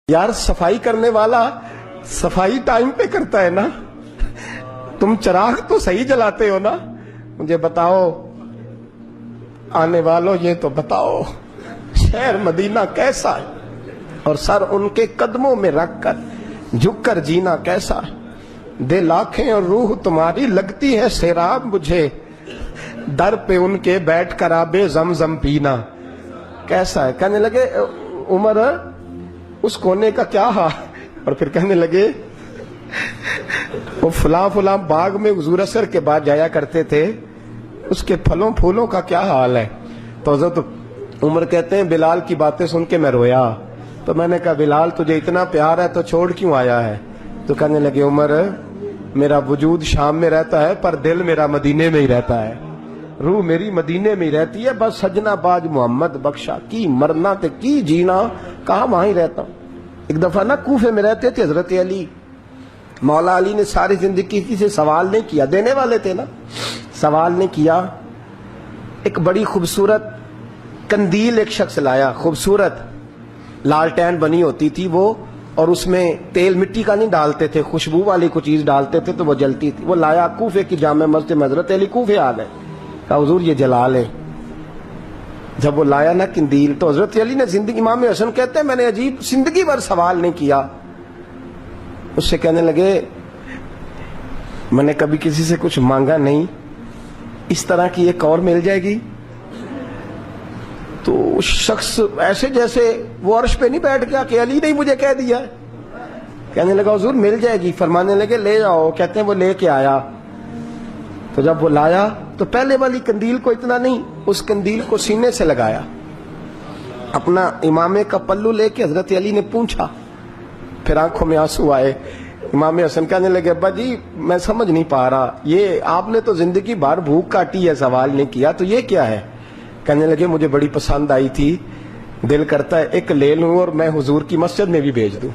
یار صفائی کرنے والا صفائی ٹائم پہ کرتا ہے نا. تم چراغ تو صحیح جلاتے ہو نا. مجھے بتاؤ آنے والوں، یہ تو بتاؤ شہر مدینہ کیسا ہے، اور سر ان کے قدموں میں رکھ کر جھک کر جینا کیسا ہے. دل آنکھیں اور روح تمہاری لگتی ہے سیراب مجھے، در پہ ان کے بیٹھ کر آبے زمزم پینا کیسا ہے. کہنے لگے عمر اس کونے کا کیا حال، اور پھر کہنے لگے وہ فلاں فلاں باغ میں حضور اثر کے بعد جایا کرتے تھے، اس کے پھلوں پھولوں کا کیا حال ہے. تو حضرت عمر کہتے ہیں بلال کی باتیں سن کے میں رویا. تو میں نے کہا بلال تجھے اتنا پیار ہے تو چھوڑ کیوں آیا ہے. تو کہنے لگے عمر میرا وجود شام میں رہتا ہے پر دل میرا مدینے میں ہی رہتا ہے، روح میری مدینے میں ہی رہتی ہے. بس سجنا باج محمد بخشا کی مرنا تے کی جینا، کہاں وہاں ہی رہتا ہوں. ایک دفعہ نا کوفے میں رہتے تھے حضرت علی. مولا علی نے ساری زندگی کسی سے سوال نہیں کیا، دینے والے تھے نا، سوال نہیں کیا. ایک بڑی خوبصورت قندیل ایک شخص لایا، خوبصورت لالٹین بنی ہوتی تھی وہ، اور اس میں تیل مٹی کا نہیں ڈالتے تھے، خوشبو والی کوئی چیز ڈالتے تھے تو وہ جلتی تھی. وہ لایا کوفے کی جامع مسجد میں، حضرت علی کوفے آ گئے، کہا حضور یہ جلا لیں. جب وہ لایا نا قندیل تو حضرت علی نے زندگی، امام حسن کہتے ہیں میں نے عجیب زندگی بھر سوال نہیں کیا. اس سے کہنے لگے میں نے کبھی کسی سے کچھ مانگا نہیں، اس طرح کی ایک اور مل جائے گی. تو اس شخص ایسے جیسے وہ عرش پہ نہیں بیٹھ گیا کہ علی نے مجھے کہہ دیا. کہنے لگا حضور مل جائے گی. فرمانے لگے لے جاؤ. کہتے ہیں وہ لے کے آیا. تو جب وہ لایا تو پہلے والی قندیل کو اتنا نہیں، اس قندیل کو سینے سے لگایا، اپنا امامے کا پلو لے کے حضرت علی نے پوچھا. پھر آنکھوں میں آنسو آئے. امام حسن کہنے لگے ابا جی میں سمجھ نہیں پا رہا، یہ آپ نے تو زندگی بھر بھوک کاٹی ہے، سوال نہیں کیا، تو یہ کیا ہے. کہنے لگے مجھے بڑی پسند آئی تھی، دل کرتا ہے ایک لے لوں اور میں حضور کی مسجد میں بھی بھیج دوں،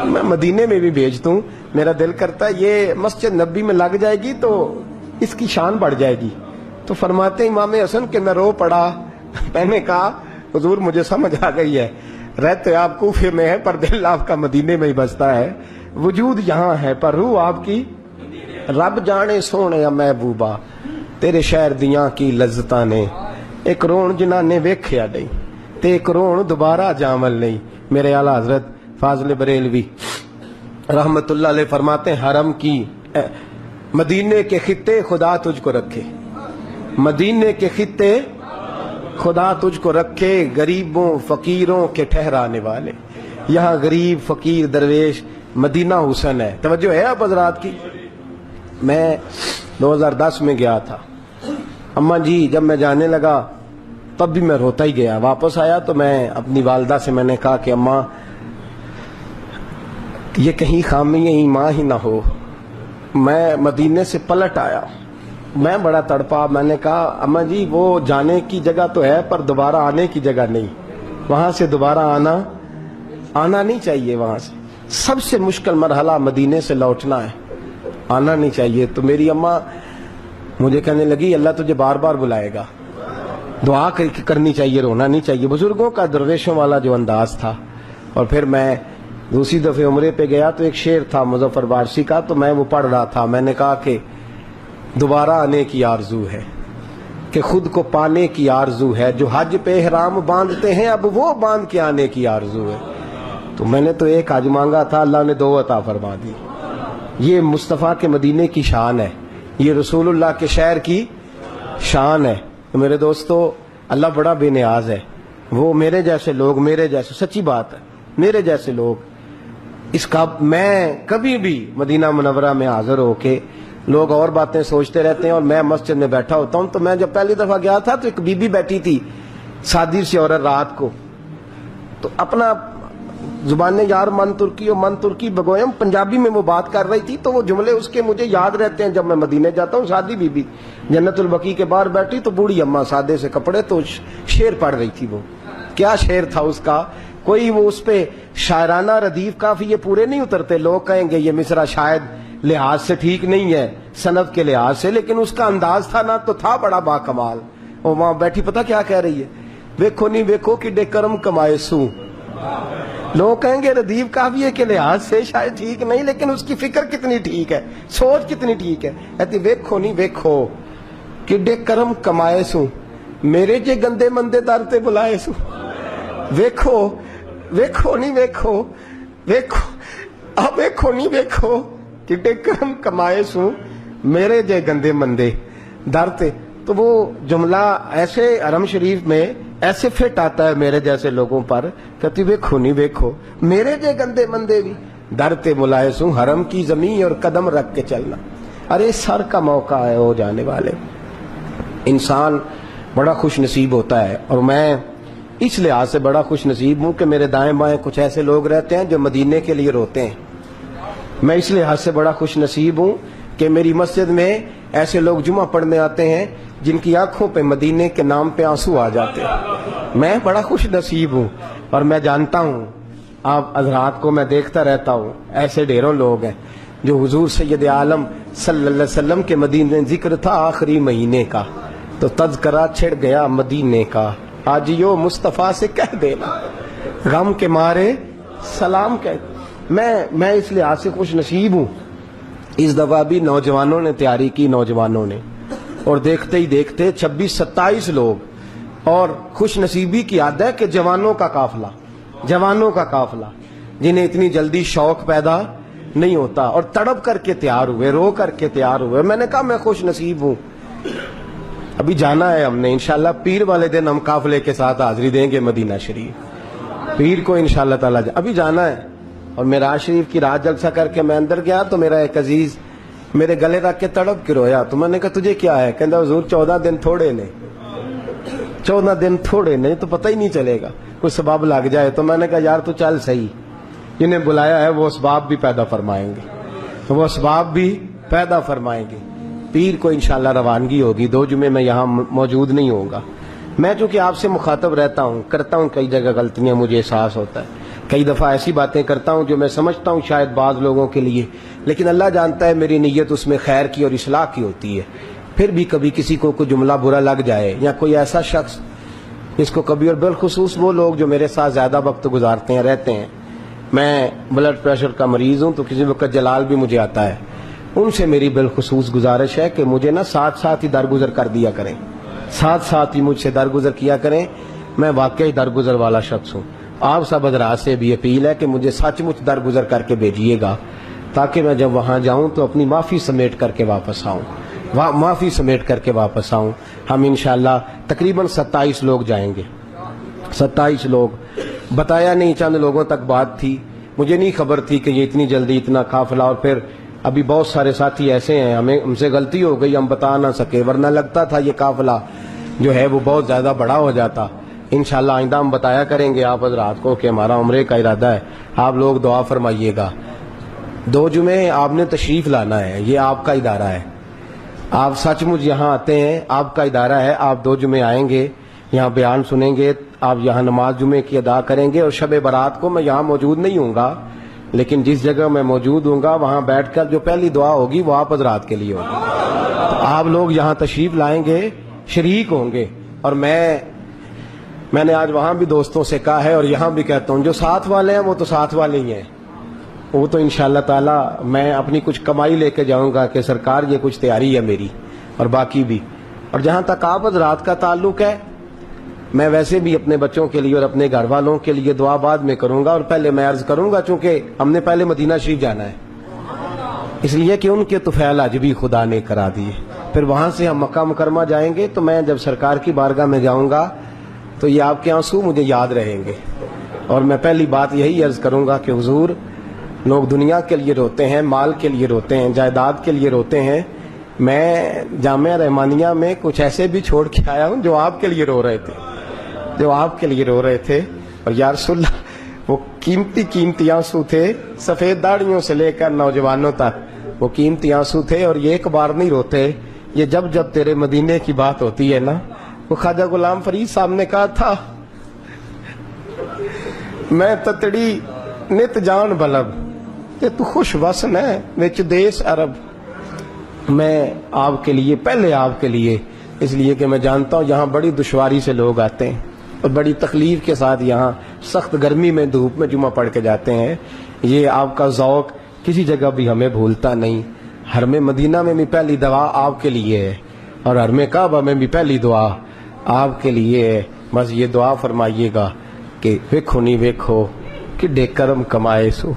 میں مدینے میں بھی بھیج دوں. میرا دل کرتا ہے یہ مسجد نبی میں لگ جائے گی تو اس کی شان بڑھ جائے گی. تو فرماتے امام حسن کہ میں رو پڑا. میں نے کہا حضور مجھے سمجھ آ گئی ہے، رہتے آپ کوفے میں ہے پر دل آپ کا مدینے میں ہی بستا ہے، وجود یہاں ہے پر روح آپ کی. رب جانے سونے یا محبوبہ تیرے شہر دیاں کی لذتاں نے، ایک رون جنہاں نے ویکھیا نہیں تے ایک رون دوبارہ جامل نہیں. میرے اعلیٰ حضرت فاضل بریلوی رحمت اللہ علیہ فرماتے ہیں حرم کی مدینے کے خطے خدا تجھ کو رکھے، مدینے کے خطے خدا تجھ کو رکھے، غریبوں فقیروں کے ٹھہرانے والے. یہاں غریب فقیر درویش مدینہ حسن ہے. توجہ ہے اب حضرات کی. میں 2010 میں گیا تھا. اماں جی جب میں جانے لگا تب بھی میں روتا ہی گیا. واپس آیا تو میں اپنی والدہ سے میں نے کہا کہ اماں یہ کہیں خامی ایمان ہی نہ ہو. میں مدینے سے پلٹ آیا، میں بڑا تڑپا. میں نے کہا اماں جی وہ جانے کی جگہ تو ہے پر دوبارہ آنے کی جگہ نہیں، وہاں سے دوبارہ آنا نہیں چاہیے. وہاں سے سب سے مشکل مرحلہ مدینے سے لوٹنا ہے، آنا نہیں چاہیے. تو میری اماں مجھے کہنے لگی اللہ تجھے بار بار بلائے گا، دعا کرنی چاہیے، رونا نہیں چاہیے. بزرگوں کا درویشوں والا جو انداز تھا. اور پھر میں دوسری دفعہ عمرے پہ گیا تو ایک شعر تھا مظفر وارثی کا، تو میں وہ پڑھ رہا تھا. میں نے کہا کہ دوبارہ آنے کی آرزو ہے، کہ خود کو پانے کی آرزو ہے، جو حج پہ احرام باندھتے ہیں اب وہ باندھ کے آنے کی آرزو ہے. تو میں نے تو ایک حج مانگا تھا، اللہ نے 2 عطا فرما دی. یہ مصطفیٰ کے مدینے کی شان ہے، یہ رسول اللہ کے شہر کی شان ہے. تو میرے دوستو اللہ بڑا بے نیاز ہے. وہ میرے جیسے لوگ، میرے جیسے، سچی بات ہے، میرے جیسے لوگ اس کا، میں کبھی بھی مدینہ منورہ میں حاضر ہو کے لوگ اور باتیں سوچتے رہتے ہیں اور میں مسجد میں بیٹھا ہوتا ہوں. تو میں جب پہلی دفعہ گیا تھا تو ایک بی بی بیٹھی تھی، سادی سی عورت، رات کو تو اپنا زبان یار من ترکی بگویم پنجابی میں وہ بات کر رہی تھی. تو وہ جملے اس کے مجھے یاد رہتے ہیں جب میں مدینے جاتا ہوں. سادی بی بی جنت البقیع کے باہر بیٹھی تو بوڑھی اماں سادے سے کپڑے، تو شعر پڑھ رہی تھی. وہ کیا شعر تھا اس کا، کوئی وہ اس پہ شاعرانہ ردیف کافی یہ پورے نہیں اترتے. لوگ کہیں گے یہ مصرع شاید لحاظ سے ٹھیک نہیں ہے سند کے لحاظ سے، لیکن اس کا انداز تھا نا تو تھا بڑا با کمال. وہ وہاں بیٹھی پتہ کیا کہہ رہی ہے، ویکھو نہیں ویکھو کہ ڈے کرم کمائے سوں لوگ کہیں گے ردیف کافیے کے لحاظ سے شاید ٹھیک نہیں، لیکن اس کی فکر کتنی ٹھیک ہے، سوچ کتنی ٹھیک ہے. کہتی ویکھو نہیں ویکھو کڈے کرم کمائے سوں، میرے جے گندے مندے در تے بلائے سوں. ویکھو ویکھو نہیں ویکھو ویکھو اب ویکھو نہیں ویکھو کڈے کرم کمائے سوں، میرے جے گندے مندے در تے. تو وہ جملہ ایسے حرم شریف میں ایسے فٹ آتا ہے میرے جیسے لوگوں پر. کہتی ویکھو نہیں ویکھو میرے جے گندے مندے بھی در تے ملائے سوں، حرم کی زمین اور قدم رکھ کے چلنا. ارے سر کا موقع ہے ہو جانے والے. انسان بڑا خوش نصیب ہوتا ہے، اور میں اس لحاظ سے بڑا خوش نصیب ہوں کہ میرے دائیں بائیں کچھ ایسے لوگ رہتے ہیں جو مدینے کے لیے روتے ہیں. میں اس لحاظ سے بڑا خوش نصیب ہوں کہ میری مسجد میں ایسے لوگ جمعہ پڑھنے آتے ہیں جن کی آنکھوں پہ مدینے کے نام پہ آنسو آ جاتے ہیں. میں بڑا خوش نصیب ہوں، اور میں جانتا ہوں آپ حضرات کو میں دیکھتا رہتا ہوں، ایسے ڈھیروں لوگ ہیں جو حضور سید عالم صلی اللہ علیہ وسلم کے مدینے ذکر تھا آخری مہینے کا تو تذکرہ چھڑ گیا مدینے کا. آج یو مصطفیٰ سے کہہ دینا غم کے مارے سلام کہہ. میں اس لحاظ سے خوش نصیب ہوں. اس دفعہ بھی نوجوانوں نے تیاری کی، نوجوانوں نے، اور دیکھتے ہی دیکھتے 26-27 لوگ. اور خوش نصیبی کی عادت ہے کہ جوانوں کا قافلہ جنہیں اتنی جلدی شوق پیدا نہیں ہوتا اور تڑپ کر کے تیار ہوئے، رو کر کے تیار ہوئے. میں نے کہا میں خوش نصیب ہوں. ابھی جانا ہے ہم نے انشاءاللہ، پیر والے دن ہم قافلے کے ساتھ حاضری دیں گے مدینہ شریف. پیر کو انشاءاللہ تعالی ابھی جانا ہے. اور معراج شریف کی رات جلسہ کر کے میں اندر گیا تو میرا ایک عزیز میرے گلے رکھ کے تڑپ کے رویا. تو میں نے کہا تجھے کیا ہے؟ کہتا حضور 14 دن تھوڑے نے، 14 دن تھوڑے نے تو پتہ ہی نہیں چلے گا، کوئی سبب لگ جائے. تو میں نے کہا یار تو چل صحیح، جنہیں بلایا ہے وہ اسباب بھی پیدا فرمائیں گے، پیر کو انشاءاللہ روانگی ہوگی. 2 جمعے میں یہاں موجود نہیں ہوں گا. میں چونکہ آپ سے مخاطب رہتا ہوں، کرتا ہوں کئی جگہ غلطیاں، مجھے احساس ہوتا ہے. کئی دفعہ ایسی باتیں کرتا ہوں جو میں سمجھتا ہوں شاید بعض لوگوں کے لیے، لیکن اللہ جانتا ہے میری نیت اس میں خیر کی اور اصلاح کی ہوتی ہے. پھر بھی کبھی کسی کو کوئی جملہ برا لگ جائے، یا کوئی ایسا شخص جس کو کبھی، اور بالخصوص وہ لوگ جو میرے ساتھ زیادہ وقت گزارتے ہیں رہتے ہیں. میں بلڈ پریشر کا مریض ہوں تو کسی وقت جلال بھی مجھے آتا ہے. ان سے میری بالخصوص گزارش ہے کہ مجھے نا ساتھ ہی درگزر کر دیا کریں، ساتھ ہی مجھ سے درگزر کیا کریں. میں واقعی درگزر والا شخص ہوں. آپ سب حضرات سے بھی اپیل ہے کہ مجھے سچ مچ درگزر کر کے بھیجیے گا، تاکہ میں جب وہاں جاؤں تو اپنی معافی سمیٹ کر کے واپس آؤں. ہم انشاءاللہ تقریباً 27 لوگ جائیں گے. 27 لوگ بتایا نہیں، چند لوگوں تک بات تھی. مجھے نہیں خبر تھی کہ یہ اتنی جلدی اتنا قافلہ. اور پھر ابھی بہت سارے ساتھی ایسے ہیں، ہم سے غلطی ہو گئی، ہم بتا نہ سکے، ورنہ لگتا تھا یہ قافلہ جو ہے وہ بہت زیادہ بڑا ہو جاتا. انشاءاللہ آئندہ ہم بتایا کریں گے آپ حضرات کو کہ ہمارا عمرے کا ارادہ ہے. آپ لوگ دعا فرمائیے گا. 2 جمعے آپ نے تشریف لانا ہے، یہ آپ کا ادارہ ہے. آپ سچ مچ یہاں آتے ہیں، آپ کا ادارہ ہے. آپ 2 جمعے آئیں گے، یہاں بیان سنیں گے، آپ یہاں نماز جمعے کی ادا کریں گے. اور شب برات کو میں یہاں موجود نہیں ہوں گا، لیکن جس جگہ میں موجود ہوں گا وہاں بیٹھ کر جو پہلی دعا ہوگی وہ آپ حضرات کے لیے ہوگی. تو آپ لوگ یہاں تشریف لائیں گے، شریک ہوں گے. اور میں نے آج وہاں بھی دوستوں سے کہا ہے اور یہاں بھی کہتا ہوں، جو ساتھ والے ہیں وہ تو ساتھ والے ہی ہیں. وہ تو انشاءاللہ تعالی میں اپنی کچھ کمائی لے کے جاؤں گا کہ سرکار یہ کچھ تیاری ہے میری، اور باقی بھی. اور جہاں تک آپ حضرات کا تعلق ہے، میں ویسے بھی اپنے بچوں کے لیے اور اپنے گھر والوں کے لیے دعا بعد میں کروں گا. اور پہلے میں عرض کروں گا، چونکہ ہم نے پہلے مدینہ شریف جانا ہے، اس لیے کہ ان کے طفیل حج بھی خدا نے کرا دیے. پھر وہاں سے ہم مکہ مکرمہ جائیں گے. تو میں جب سرکار کی بارگاہ میں جاؤں گا تو یہ آپ کے آنسو مجھے یاد رہیں گے. اور میں پہلی بات یہی عرض کروں گا کہ حضور، لوگ دنیا کے لیے روتے ہیں، مال کے لیے روتے ہیں، جائیداد کے لیے روتے ہیں. میں جامعہ رحمانیہ میں کچھ ایسے بھی چھوڑ کے آیا ہوں جو آپ کے لیے رو رہے تھے. اور یا رسول اللہ، وہ قیمتی آنسو تھے، سفید داڑھیوں سے لے کر نوجوانوں تک وہ قیمتی آنسو تھے. اور یہ ایک بار نہیں روتے، یہ جب تیرے مدینے کی بات ہوتی ہے نا. وہ خواجہ غلام فرید صاحب نے کہا تھا، میں تتڑی نت جان بلب تے تو خوش وسن ہے وچ دیس عرب. میں آپ کے لیے، پہلے آپ کے لیے، اس لیے کہ میں جانتا ہوں یہاں بڑی دشواری سے لوگ آتے ہیں. اور بڑی تکلیف کے ساتھ یہاں سخت گرمی میں دھوپ میں جمعہ پڑھ کے جاتے ہیں. یہ آپ کا ذوق کسی جگہ بھی ہمیں بھولتا نہیں. حرم مدینہ میں بھی پہلی دعا آپ کے لیے ہے اور حرم کعبہ میں بھی پہلی دعا آپ کے لیے ہے. بس یہ دعا فرمائیے گا کہ ویکھو نہیں ویکھو کڈے کرم کمائے سو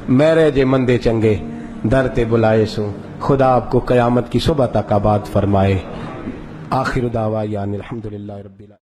میرے جے مندے چنگے در تے بلائے سو. خدا آپ کو قیامت کی صبح تک آباد فرمائے. آخر دعویٰ الحمدللہ رب العالمین.